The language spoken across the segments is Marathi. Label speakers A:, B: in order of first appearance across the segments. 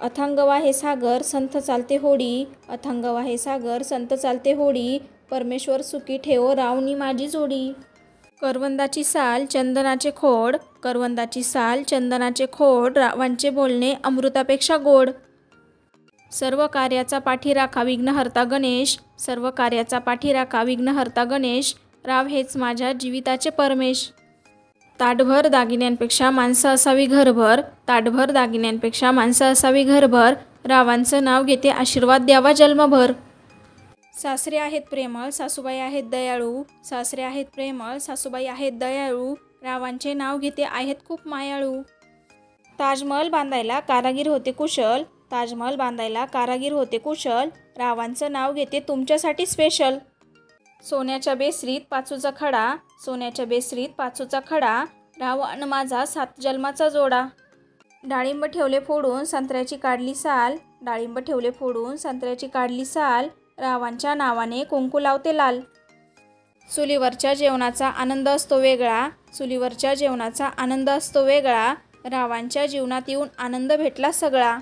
A: अथांग वाहे सागर संत चालते होडी, अथांग वाहे सागर संत चालते होडी, परमेश्वर सुखी ठेवो रावणी माझी जोडी. करवंदाची साल चंदनाचे खोड, करवंदाची साल चंदनाचे खोड, रावांचे बोलणे अमृतापेक्षा गोड. सर्व कार्याचा पाठीराखा विघ्नहर्ता गणेश, सर्व कार्याचा पाठीराखा विघ्नहर्ता गणेश, राव हेच माझ्या जीविताचे परमेश. ताटभर दागिन्यांपेक्षा माणसं असावी घरभर, ताटभर दागिन्यांपेक्षा माणसं असावी घरभर, रावांचं नाव घेते आशीर्वाद द्यावा जन्मभर. सासरे आहेत प्रेमळ सासूबाई आहेत दयाळू, सासरे आहेत प्रेमळ सासूबाई आहेत दयाळू, रावांचे नाव घेते आहेत खूप मायाळू. ताजमहल बांधायला कारागीर होते कुशल, ताजमहल बांधायला कारागीर होते कुशल, रावांचं नाव घेते तुमच्यासाठी स्पेशल. सोन्याच्या बेसरीत पाचूचा खडा, सोन्याच्या बेसरीत पाचूचा खडा, राव अन माझा 7 जन्माचा जोडा. डाळिंब ठेवले फोडून संत्र्याची काढली साल, डाळिंब ठेवले फोडून संत्र्याची काढली साल, रावांच्या नावाने कुंकू लावते लाल. चुलीवरच्या जेवणाचा आनंद असतो वेगळा, चुलीवरच्या जेवणाचा आनंद असतो वेगळा, रावांच्या जीवनात येऊन आनंद भेटला सगळा.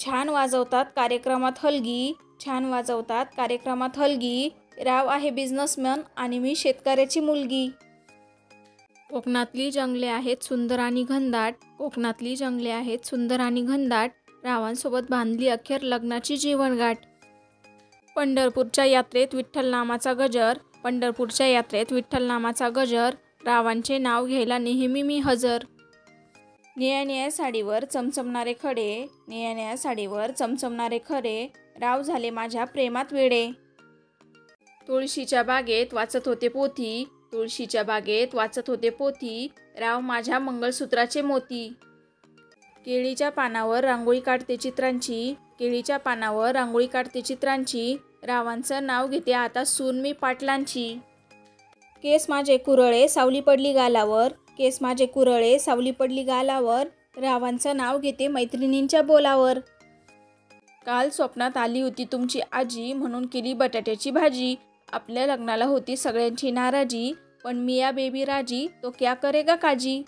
A: छान वाजवतात कार्यक्रमात हलगी, छान वाजवतात कार्यक्रमात हलगी, राव आहे बिझनेसमॅन आणि मी शेतकऱ्याची मुलगी. कोकणातली जंगले आहेत सुंदर आणि घनदाट, कोकणातली जंगले आहेत सुंदर आणि घनदाट, रावांसोबत बांधली अखेर लग्नाची जीवनगाठ. पंढरपूरच्या यात्रेत विठ्ठल नामाचा गजर, पंढरपूरच्या यात्रेत विठ्ठल नामाचा गजर, रावांचे नाव घ्यायला नेहमी मी हजर. निळ्या निळ्या साडीवर चमचमणारे खडे, निळ्या निळ्या साडीवर चमचमणारे खडे, राव झाले माझ्या प्रेमात वेडे. तुळशीच्या बागेत वाचत होते पोथी, तुळशीच्या बागेत वाचत होते पोथी, राव माझ्या मंगळसूत्राचे मोती. केळीच्या पानावर रांगोळी काढते चित्रांची, केळीच्या पानावर रांगोळी काढते चित्रांची, रावांचं नाव घेते आता सून मी पाटलांची. केस माझे कुरळे सावली पडली गालावर, केस माझे कुरळे सावली पडली गालावर, रावांचं नाव घेते मैत्रिणींच्या बोलावर. काल स्वप्नात आली होती तुमची आजी म्हणून केली बटाट्याची भाजी, आपल्या लग्नाला होती सगळ्यांची नाराजी, पण मिया बेबी राजी तो क्या करेगा काजी.